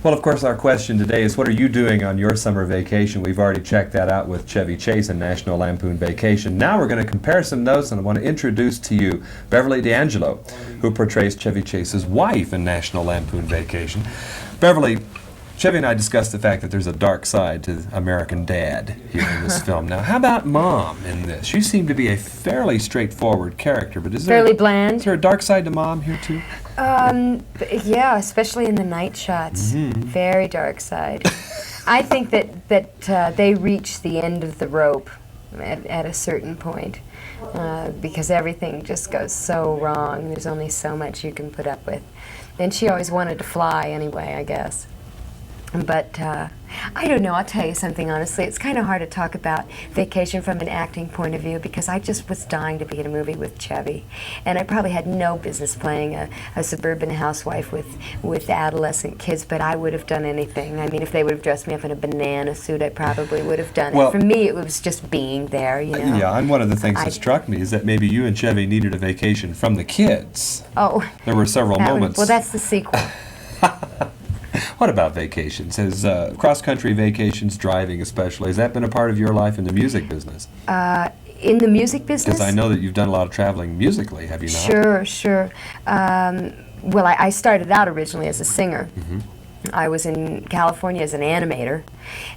Well, of course, our question today is, what are you doing on your summer vacation? We've already checked that out with Chevy Chase and National Lampoon Vacation. Now we're going to compare some notes, and I want to introduce to you Beverly D'Angelo, who portrays Chevy Chase's wife in National Lampoon Vacation. Beverly, Chevy and I discussed the fact that there's a dark side to American Dad here in this film. Now, how about Mom in this? You seem to be a fairly straightforward character, but is there bland. Is there a dark side to Mom here too? Yeah, especially in the night shots. Very dark side. I think that they reach the end of the rope at a certain point because everything just goes so wrong. There's only so much you can put up with. And she always wanted to fly anyway, I guess. But I don't know, I'll tell you something honestly. It's kind of hard to talk about Vacation from an acting point of view because I just was dying to be in a movie with Chevy. And I probably had no business playing a suburban housewife with adolescent kids, but I would have done anything. I mean, if they would have dressed me up in a banana suit, I probably would have done it. For me, it was just being there, you know. Yeah, and one of the things that struck me is that maybe you and Chevy needed a vacation from the kids. Oh. There were several moments. Well, that's the sequel. What about vacations? Has cross-country vacations, driving especially, has that been a part of your life in the music business? In the music business? Because I know that you've done a lot of traveling musically, have you not? Sure, sure. Well, I started out originally as a singer. I was in California as an animator,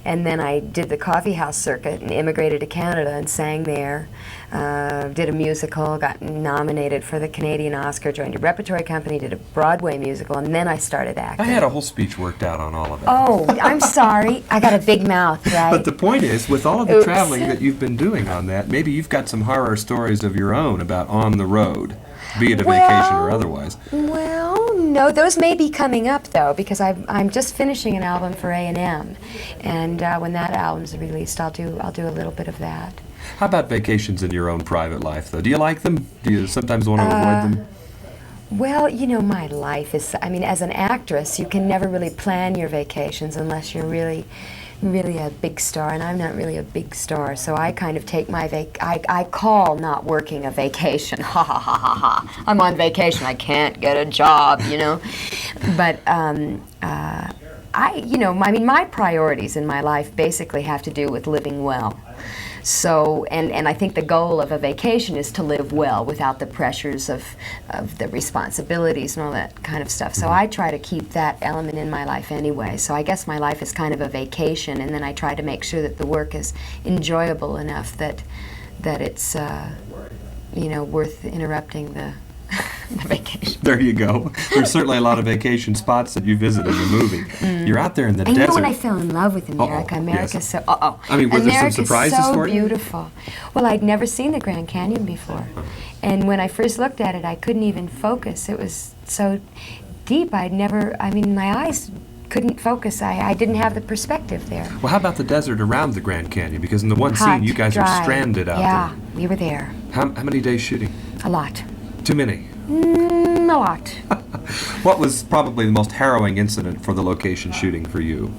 and then I did the coffee house circuit and immigrated to Canada and sang there. Did a musical, got nominated for the Canadian Oscar, joined a repertory company, did a Broadway musical, and then I started acting. I had a whole speech worked out on all of that. Oh, I'm sorry. I got a big mouth, right? But the point is, with all of the traveling that you've been doing on that, maybe you've got some horror stories of your own about on the road, be it a vacation or otherwise. Well, no, those may be coming up though, because I'm just finishing an album for A&M, and when that album's released, I'll do a little bit of that. How about vacations in your own private life, though? Do you like them? Do you sometimes want to avoid them? Well, you know, my life is, I mean, as an actress, you can never really plan your vacations unless you're really a big star, and I'm not really a big star, so I kind of take my I call not working a vacation. Ha ha ha ha ha. I'm on vacation, I can't get a job, you know. But I mean, my priorities in my life basically have to do with living well. So, and I think the goal of a vacation is to live well without the pressures of the responsibilities and all that kind of stuff. So I try to keep that element in my life anyway. So I guess my life is kind of a vacation, and then I try to make sure that the work is enjoyable enough that it's you know, worth interrupting the vacation. There you go. There's certainly a lot of vacation spots that you visit in the movie. You're out there in the desert. I know when I fell in love with America. America's so... I mean, were there some surprises for you? America's so beautiful. Well, I'd never seen the Grand Canyon before. And when I first looked at it, I couldn't even focus. It was so deep. I mean, my eyes couldn't focus. I didn't have the perspective there. Well, how about the desert around the Grand Canyon? Because in the one scene, you guys are stranded out there. Yeah, we were there. How many days shooting? A lot. Too many? A lot. What was probably the most harrowing incident for the location shooting for you?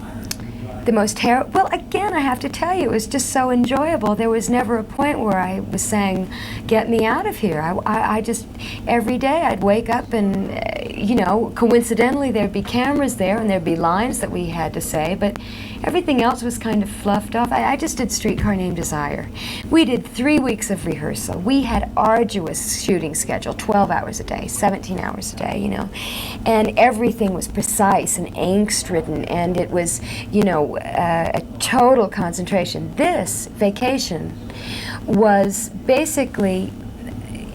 The most well, again, I have to tell you, it was just so enjoyable. There was never a point where I was saying, get me out of here. I just, every day I'd wake up and, you know, coincidentally there'd be cameras there and there'd be lines that we had to say, but everything else was kind of fluffed off. I just did Streetcar Named Desire. We did 3 weeks of rehearsal. We had arduous shooting schedule, 12 hours a day, 17 hours a day, you know, and everything was precise and angst-ridden, and it was, you know, a total concentration. This vacation was basically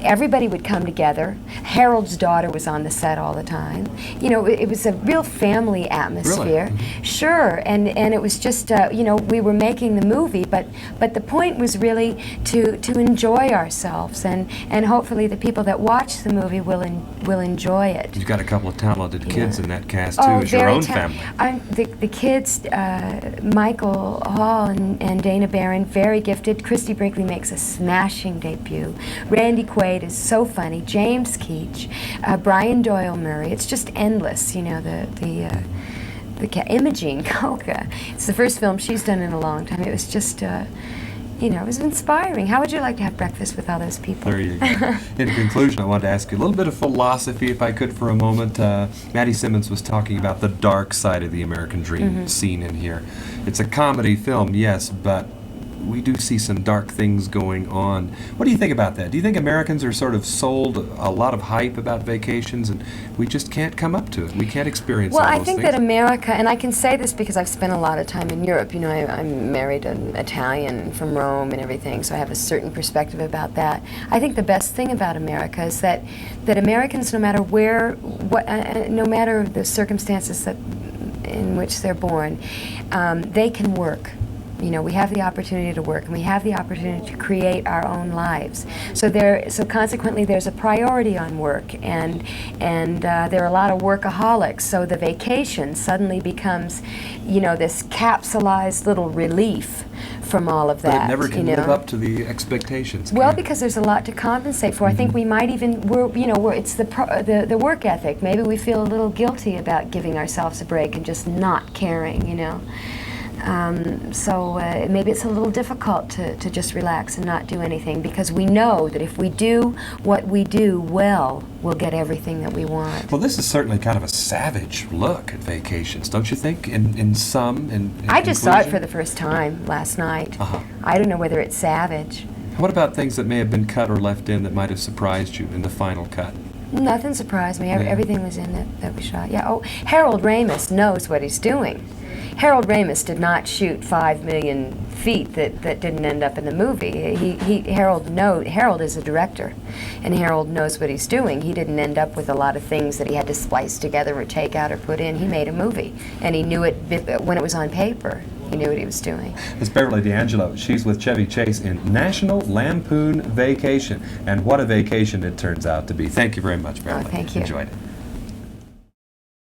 everybody would come together. Harold's daughter was on the set all the time. You know, it was a real family atmosphere. Really? Sure, and it was just, you know, we were making the movie, but the point was really to enjoy ourselves, and hopefully the people that watch the movie will enjoy it. You've got a couple of talented kids in that cast, too, as your own family. The kids, Michael Hall and Dana Barron, very gifted. Christy Brinkley makes a smashing debut. Randy Quaid is so funny. James Keach, Brian Doyle Murray. It's just endless, you know, Imogene Coca. It's the first film she's done in a long time. It was just, you you know, it was inspiring. How would you like to have breakfast with all those people? There you go. In conclusion, I wanted to ask you a little bit of philosophy, if I could, for a moment. Maddie Simmons was talking about the dark side of the American dream seen in here. It's a comedy film, yes, but we do see some dark things going on. What do you think about that? Do you think Americans are sort of sold a lot of hype about vacations and we just can't come up to it? We can't experience all those things? Well, I think that America, and I can say this because I've spent a lot of time in Europe. You know, I'm married an Italian from Rome and everything, so I have a certain perspective about that. I think the best thing about America is that Americans, no matter where, no matter the circumstances in which they're born, they can work. You know, we have the opportunity to work, and we have the opportunity to create our own lives. So consequently, there's a priority on work, and there are a lot of workaholics. So the vacation suddenly becomes, you know, this capsulized little relief from all of that. But it never can live up to the expectations. Well, because there's a lot to compensate for. I think we might even, it's the work ethic. Maybe we feel a little guilty about giving ourselves a break and just not caring, you know. So maybe it's a little difficult to just relax and not do anything, because we know that if we do what we do well, we'll get everything that we want. Well, this is certainly kind of a savage look at vacations, don't you think? In some, I just saw it for the first time last night. I don't know whether it's savage. What about things that may have been cut or left in that might have surprised you in the final cut? Nothing surprised me. Everything was in that we shot. Yeah. Oh, Harold Ramis knows what he's doing. Harold Ramis did not shoot 5 million feet that didn't end up in the movie. Harold is a director, and Harold knows what he's doing. He didn't end up with a lot of things that he had to splice together or take out or put in. He made a movie, and he knew it when it was on paper. He knew what he was doing. It's Beverly D'Angelo. She's with Chevy Chase in National Lampoon Vacation. And what a vacation it turns out to be. Thank you very much, Beverly. Oh, thank you. Enjoyed it.